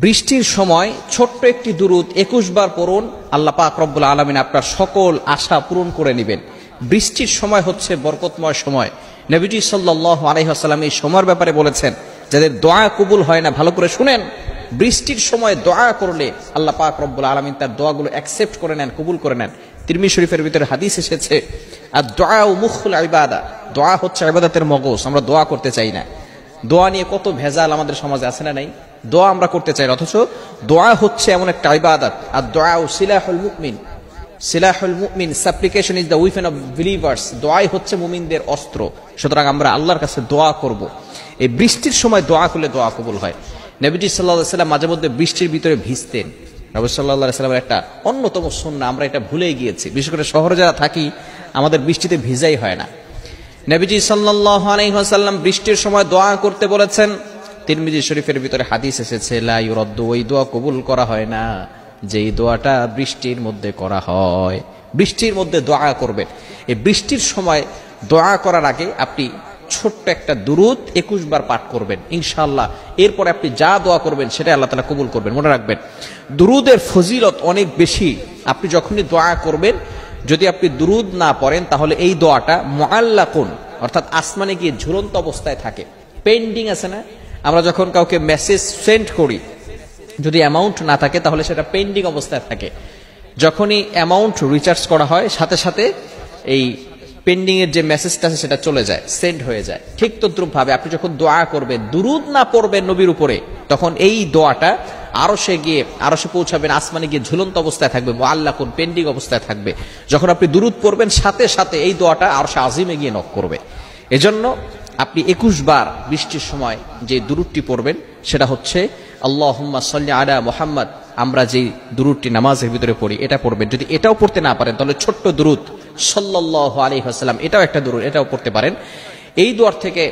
বৃষ্টির সময় ছোট্ট একটি দুরূদ 21 বার পড়ুন, আল্লাহ পাক রব্বুল আলামিন আপনার সকল আশা পূরণ করে নেবেন। বৃষ্টির সময় হচ্ছে বরকতময় সময়। নবীজি সাল্লাল্লাহু আলাইহি ওয়াসাল্লাম এই সময়ের ব্যাপারে বলেছেন, যাদের দোয়া কবুল হয় না, ভালো করে শুনেন, বৃষ্টির সময় দোয়া করলে আল্লাহ পাক রব্বুল আলামিন তার দোয়াগুলো অ্যাকসেপ্ট করে নেন, কবুল করে নেন। তিরমিজি শরীফের ভিতরে হাদিস এসেছে, আর দোয়া মুখুল ইবাদা, দোয়া হচ্ছে ইবাদতের মগজ। আমরা দোয়া করতে চাই না। দোয়া নিয়ে কত ভেজাল আমাদের সমাজে আছে না নাই? দোয়া আমরা করতে চাই, অথচ দোয়া হচ্ছে এমন একটা ইবাদত। আর দোয়া সিলাহুল মুমিন, সিলাহুল মুমিন, সাপ্লিকেশন is the weapon of believers. দোয়াই হচ্ছে মুমিনদের অস্ত্র। সুতরাং আমরা আল্লাহর কাছে দোয়া করব। এই বৃষ্টির সময় দোয়া করলে দোয়া কবুল হয়। নবীজি সাল্লাল্লাহু আলাইহি ওয়াসাল্লাম মাঝে মধ্যে বৃষ্টির ভিতরে ভিজতেন। নবী সাল্লাল্লাহু আলাইহি ওয়াসাল্লামের একটা অন্যতম সুন্নাহ, আমরা এটা ভুলেই গিয়েছি। বিশেষ করে শহরে যারা থাকি, আমাদের বৃষ্টিতে ভিজাই হয় না। নবীজি সাল্লাল্লাহু আলাইহি ওয়াসাল্লাম বৃষ্টির সময় দোয়া করতে বলেছেন। তিরমিজি শরীফের ভিতরে হাদিস এসেছে, লা ইউরাদ্দু, ওই দোয়া কবুল করা হয় না যেই দোয়াটা বৃষ্টির মধ্যে করা হয়। বৃষ্টির মধ্যে দোয়া করবেন। এই বৃষ্টির সময় দোয়া করার আগে আপনি ছোট্ট একটা দুরূদ 21 বার পাঠ করবেন ইনশাআল্লাহ। এরপরে আপনি যা দোয়া করবেন সেটা আল্লাহ তাআলা কবুল করবেন। মনে রাখবেন, দুরূদের ফজিলত অনেক বেশি। আপনি যখনই দোয়া করবেন, যদি আপনি দুরূদ না পড়েন, তাহলে এই দোয়াটা মুআল্লাকুন, অর্থাৎ আসমানে গিয়ে ঝুলন্ত অবস্থায় থাকে, পেন্ডিং আছে না? আমরা যখন কাউকে মেসেজ সেন্ড করি, যদি অ্যামাউন্ট না থাকে তাহলে সেটা পেন্ডিং অবস্থায় থাকে। যখনই অ্যামাউন্ট রিচার্জ করা হয়, সাথে সাথে এই পেন্ডিং এর যে মেসেজটা আছে সেটা চলে যায়, সেন্ড হয়ে যায়। ঠিক তদ্রুপ ভাবে আপনি যখন দোয়া করবেন, দুরূদ না পড়বেন নবীর উপরে, তখন এই দোয়াটা আরশে পৌঁছাবেন, আসমানে গিয়ে ঝুলন্ত অবস্থায় থাকবে, মুআল্লাকুন, পেন্ডিং অবস্থায় থাকবে। যখন আপনি দুরূদ পড়বেন, সাথে সাথে এই দোয়াটা আরশে আজিমে গিয়ে নক করবে। এজন্য আপনি 21 বার বৃষ্টির সময় যে দুরূদটি পড়বেন সেটা হচ্ছে আল্লাহুম্মা সাল্লি আলা মুহাম্মদ। আমরা যে দুরূদটি নামাজের ভিতরে পড়ি এটা পড়বেন। যদি এটাও পড়তে না পারেন, তাহলে ছোট্ট দুরূদ সাল্লাল্লাহু আলাইহি ওয়াসাল্লাম, এটাও একটা দুরূদ, এটাও পড়তে পারেন। এই দোয়ার থেকে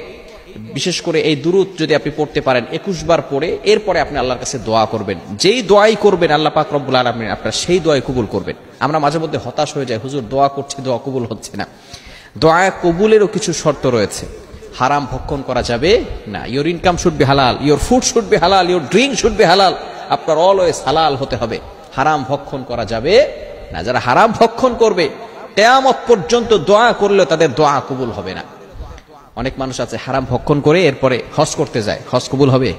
বিশেষ করে এই দুরূদ যদি আপনি পড়তে পারেন 21 বার পড়ে, এরপরে আপনি আল্লাহর কাছে দোয়া করবেন। যেই দোয়াই করবেন আল্লাহ পাক রব্বুল আলামিন আপনার সেই দোয়াই কবুল করবেন। আমরা মাঝে মধ্যে হতাশ হয়ে যাই, হুজুর দোয়া করছি, দোয়া কবুল হচ্ছে না। দোয়া কবুলেরও কিছু শর্ত রয়েছে। হারাম ভক্ষণ করা যাবে না। ইওর ইনকাম শুড বি হালাল, ইওর ফুড শুড বি হালাল, ইওর ড্রিঙ্ক শুড বি হালাল। আপনার অলওয়েজ হালাল হতে হবে, হারাম ভক্ষণ করা যাবে না। যারা হারাম ভক্ষণ করবে, কিয়ামত পর্যন্ত দোয়া করলেও তাদের দোয়া কবুল হবে না। অনেক মানুষ আছে হারাম ভক্ষণ করে এরপরে হজ করতে যায়, হজ কবুল হবে?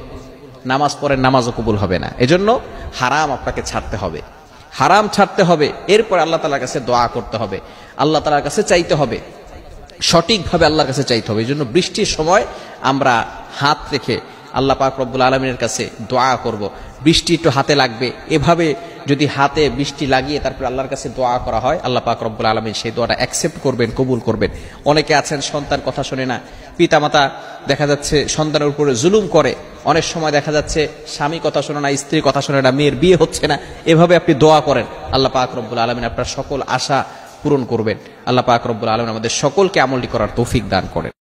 নামাজ পড়েন, নামাজও কবুল হবে না। এজন্য হারাম আপনাকে ছাড়তে হবে, হারাম ছাড়তে হবে। এরপর আল্লাহ তাআলার কাছে দোয়া করতে হবে, আল্লাহ তাআলার কাছে চাইতে হবে, সঠিকভাবে আল্লাহর কাছে চাইতে হবে। এই জন্য বৃষ্টির সময় আমরা হাত রেখে আল্লাহ পাক রব্বুল আলামিনের কাছে দোয়া করব। বৃষ্টি একটু হাতে লাগবে, এভাবে যদি হাতে বৃষ্টি লাগিয়ে তারপর আল্লাহর কাছে দোয়া করা হয়, আল্লাহ পাক রব্বুল আলামিন সেই দোয়াটা অ্যাকসেপ্ট করবেন, কবুল করবেন। অনেকে আছেন সন্তান কথা শোনে না, পিতামাতা দেখা যাচ্ছে সন্তানের উপরে জুলুম করে, অনেক সময় দেখা যাচ্ছে স্বামী কথা শোনে না, স্ত্রী কথা শোনে না, মেয়ের বিয়ে হচ্ছে না। এভাবে আপনি দোয়া করেন, আল্লাহ পাক রব্বুল আলামিন আপনার সকল আশা পূরণ করবেন। আল্লাহ পাক রব্বুল আলামিন আমাদের সকলকে আমলটি করার তৌফিক দান করেন।